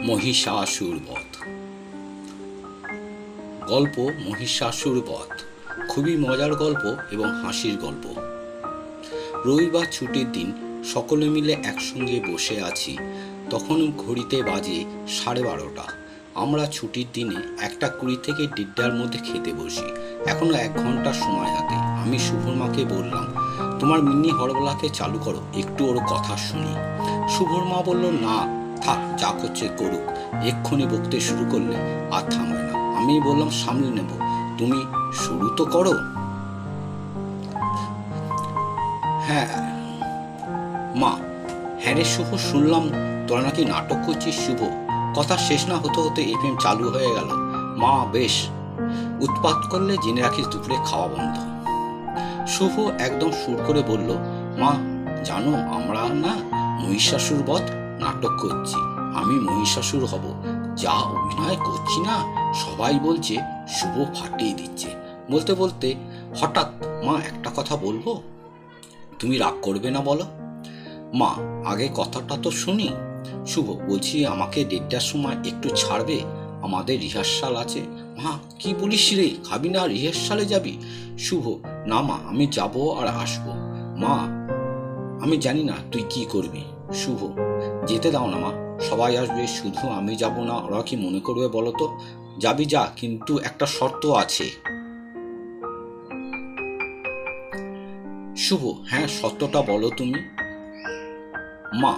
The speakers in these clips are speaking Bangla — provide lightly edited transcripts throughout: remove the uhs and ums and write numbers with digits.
মহিষাসুর বধ। গল্প মহিষাসুর বধ খুবই মজার গল্প এবং হাসির গল্প। রবিবার ছুটির দিন সকলে মিলে একসঙ্গে বসে আছি। তখন ঘড়িতে বাজে 12:30। আমরা ছুটির দিনে 1:20 থেকে 1:30 মধ্যে খেতে বসি। এখনো 1 ঘন্টা সময় হাতে। আমি শুভর মাকে বললাম, তোমার মিনি হরবলাকে চালু করো, একটু ওর কথা শুনি। শুভর মা বলল, না থাক, যা করছে করুক, এক্ষুনি বকতে শুরু করলে আর থামবে না। আমি বললাম, সামলে নেব, তুমি শুরু তো করো। হ্যাঁ মা। হ্যাঁ রে শুভ, শুনলাম তোরা নাকি নাটক করছিস। শুভ কথা শেষ না হতে হতে এফএম চালু হয়ে গেল। মা, বেশ উৎপাত করলে জেনে রাখিস দুপুরে খাওয়া বন্ধ। শুভ একদম সুর করে বলল, মা জানো, আমরা না মহিষাসুর বধ নাটক করছি। আমি মহিষাসুর হব। যা অভিনয় করছি না, সবাই বলছে শুভ ফাটিয়ে দিচ্ছে। বলতে বলতে হঠাৎ, মা একটা কথা বলবো, তুমি রাগ করবে না বলো? মা, আগে কথাটা তো শুনি। শুভ, বলছি আমাকে 1:30টার সময় একটু ছাড়বে, আমাদের রিহার্সাল আছে। মা, কি বলিস রে, খাবি না, রিহার্সালে যাবি? শুভ, না মা, আমি যাব আর আসবো। মা, আমি জানি না তুই কি করবি। শুভ, যেতে দাও না মা, সবাই আসবে, শুধু আমি যাব না, ওরা কি মনে করবে বলো তো? যাবি যা, কিন্তু একটা শর্ত আছে। শুভ, হ্যাঁ শর্তটা বলো তুমি। মা,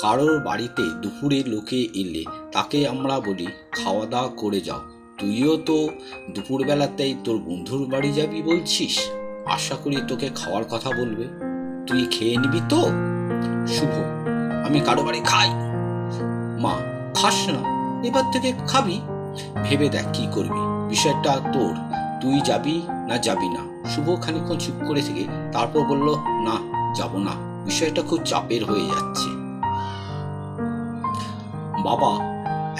কারোর বাড়িতে দুপুরে লোকে এলে তাকে আমরা বলি খাওয়া দাওয়া করে যাও। তুইও তো দুপুরবেলাতেই তোর বন্ধুর বাড়ি যাবি বলছিস, আশা করি তোকে খাওয়ার কথা বলবে, তুই খেয়ে নিবি তো? শুভ, আমি কারো বাড়ি খাই। মা, খাস না, এবার থেকে খাবি। ভেবে দেখ কি করবি, বিষয়টা তোর, তুই যাবি না যাবি না। শুভ খানিকক্ষণ চুপ করে থেকে তারপর বলল, না যাব না, বিষয়টা খুব চাপের হয়ে যাচ্ছে। বাবা,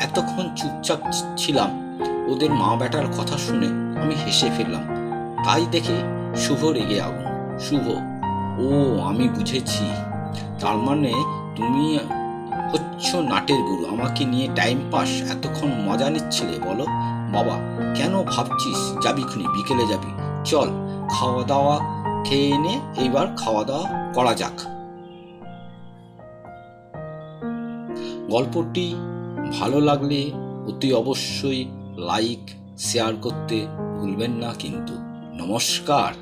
এতক্ষণ চুপচাপ ছিলাম, ওদের মা বেটার কথা শুনে আমি হেসে ফেললাম। তাই দেখে শুভ রেগে আগুন। শুভ, ও আমি বুঝেছি, তার মানে তুমি হচ্ছ নাটের গুরু, আমাকে নিয়ে টাইম পাস এতক্ষণ মজা নিচ্ছিলে বলো? বাবা, কেন ভাবছিস যাবি খুনি, বিকেলে যাবি, চল খাওয়া দাওয়া খেয়ে এনে এইবার খাওয়া দাওয়া করা যাক। গল্পটি ভালো লাগলে অতি অবশ্যই লাইক শেয়ার করতে ভুলবেন না কিন্তু। নমস্কার।